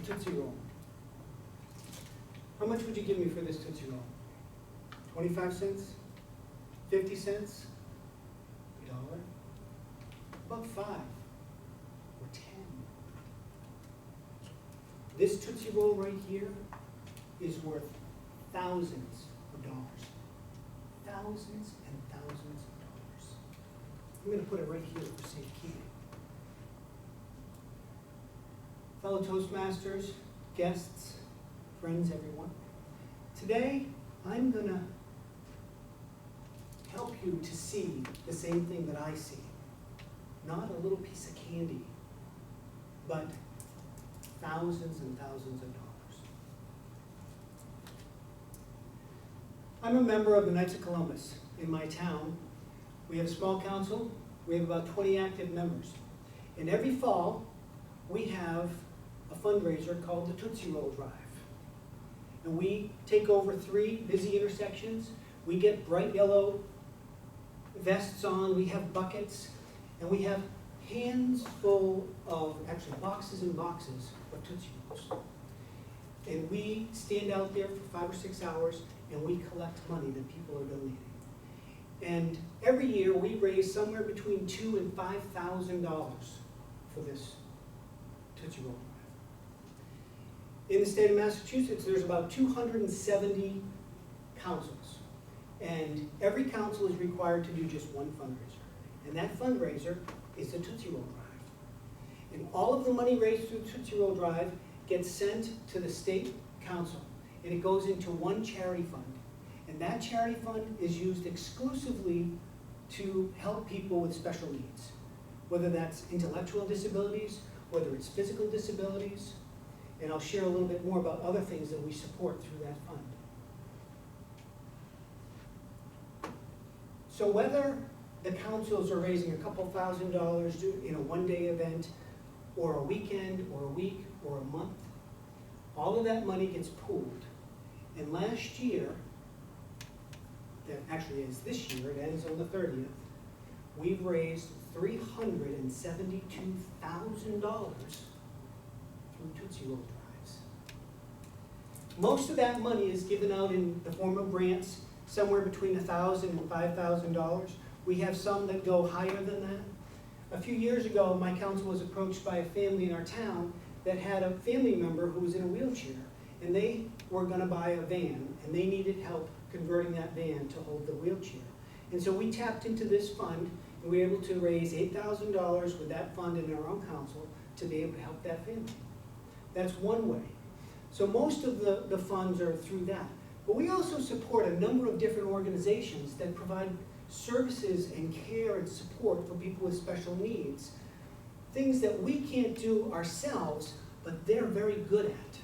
a Tootsie Roll. How much would you give me for this Tootsie Roll? 25 cents? 50 cents? $1? About 5 or 10. This Tootsie Roll right here is worth thousands of dollars. Thousands and thousands of dollars. I'm going to put it right here for safekeeping. Fellow Toastmasters, guests, friends, everyone. Today, I'm going to help you to see the same thing that I see. Not a little piece of candy, but thousands and thousands of dollars. I'm a member of the Knights of Columbus. In my town, we have a small council. We have about 20 active members. And every fall, we have a fundraiser called the Tootsie Roll Drive. And we take over 3 busy intersections. We get bright yellow vests on, we have buckets, and we have hands full of, actually boxes and boxes of Tootsie Rolls. And we stand out there for 5 or 6 hours and we collect money that people are donating. And every year we raise somewhere between $2,000 and $5,000 for this Tootsie Roll. In the state of Massachusetts, there's about 270 councils. And every council is required to do just one fundraiser. And that fundraiser is the Tootsie Roll Drive. And all of the money raised through the Tootsie Roll Drive gets sent to the state council. And it goes into one charity fund. And that charity fund is used exclusively to help people with special needs. Whether that's intellectual disabilities, whether it's physical disabilities. And I'll share a little bit more about other things that we support through that fund. So whether the councils are raising a couple $1,000s in a one-day event, or a weekend, or a week, or a month, all of that money gets pooled. And last year, that actually is this year, it ends on the 30th, we've raised $372,000 through Tootsie Roll Drives. Most of that money is given out in the form of grants, somewhere between $1,000 and $5,000. We have some that go higher than that. A few years ago, my council was approached by a family in our town that had a family member who was in a wheelchair, and they were going to buy a van, and they needed help converting that van to hold the wheelchair. And so we tapped into this fund, and we were able to raise $8,000 with that fund in our own council to be able to help that family. That's one way. So most of the funds are through that. But we also support a number of different organizations that provide services and care and support for people with special needs. Things that we can't do ourselves, but they're very good at.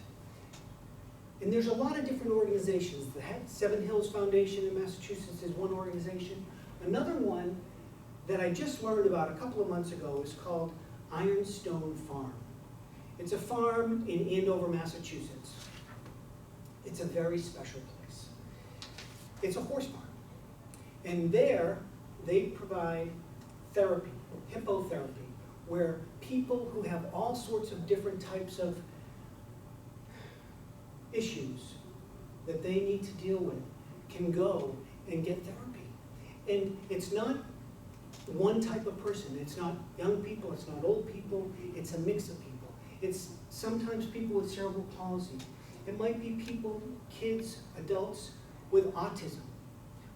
And there's a lot of different organizations. The Seven Hills Foundation in Massachusetts is one organization. Another one that I just learned about a couple of months ago is called Ironstone Farm. It's a farm in Andover, Massachusetts. It's a very special place. It's a horse farm. And there, they provide therapy, hippotherapy, where people who have all sorts of different types of issues that they need to deal with can go and get therapy. And it's not one type of person. It's not young people, it's not old people, it's a mix of people. It's sometimes people with cerebral palsy. It might be people, kids, adults with autism.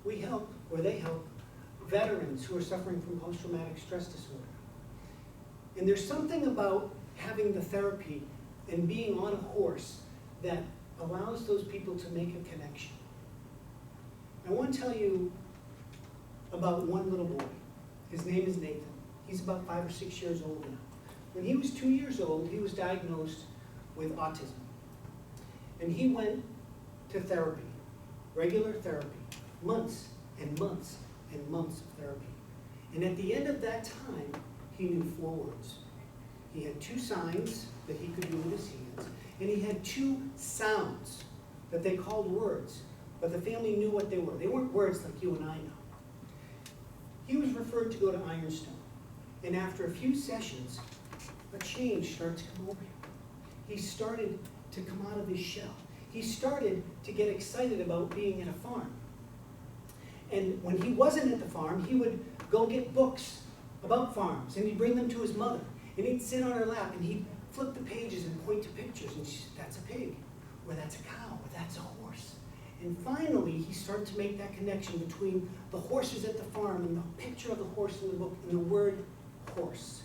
We help, or they help, veterans who are suffering from post-traumatic stress disorder. And there's something about having the therapy and being on a horse that allows those people to make a connection. I want to tell you about one little boy. His name is Nathan. He's about 5 or 6 years old now. When he was 2 years old, he was diagnosed with autism. And he went to therapy, regular therapy, months and months and months of therapy. And at the end of that time, he knew 4 words. He had 2 signs that he could do with his hands, and he had 2 sounds that they called words, but the family knew what they were. They weren't words like you and I know. He was referred to go to Ironstone, and after a few sessions, a change started to come over him. he started to come out of his shell. He started to get excited about being at a farm. And when he wasn't at the farm, he would go get books about farms, and he'd bring them to his mother. And he'd sit on her lap, and he'd flip the pages and point to pictures, and she said, that's a pig, or that's a cow, or that's a horse. And finally, he started to make that connection between the horses at the farm and the picture of the horse in the book and the word horse.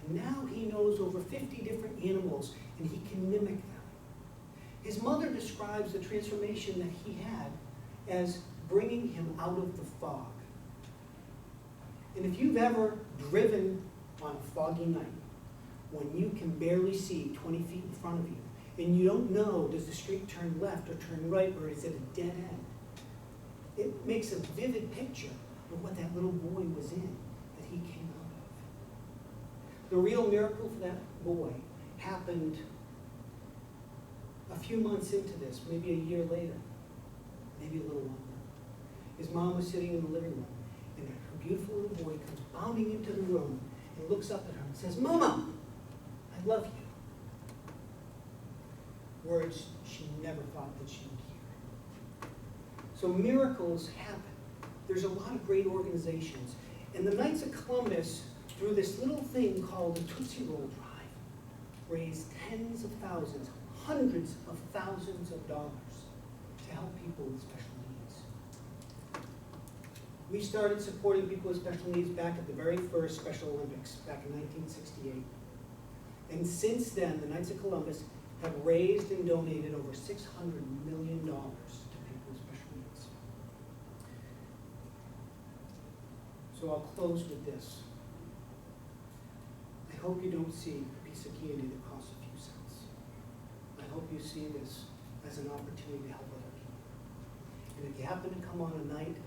And now he knows over 50 different animals, and he can mimic them. His mother describes the transformation that he had as bringing him out of the fog. And if you've ever driven on a foggy night, when you can barely see 20 feet in front of you, and you don't know, does the street turn left or turn right, or is it a dead end? It makes a vivid picture of what that little boy was in, that he came out of. The real miracle for that boy happened a few months into this, maybe a year later, maybe a little longer. His mom was sitting in the living room, and her beautiful little boy comes bounding into the room and looks up at her and says, "Mama, I love you." Words she never thought that she would hear. So miracles happen. There's a lot of great organizations. And the Knights of Columbus, through this little thing called the Tootsie Roll Drive, raised tens of thousands, hundreds of thousands of dollars to help people with special needs. We started supporting people with special needs back at the very first Special Olympics, back in 1968. And since then, the Knights of Columbus have raised and donated over $600 million to people with special needs. So I'll close with this. I hope you don't see a piece of candy that costs a few cents. I hope you see this as an opportunity to help other people. And if you happen to come on a night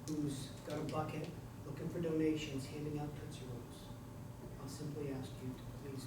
who's got a bucket looking for donations, handing out Tootsie Rolls, I'll simply ask you to please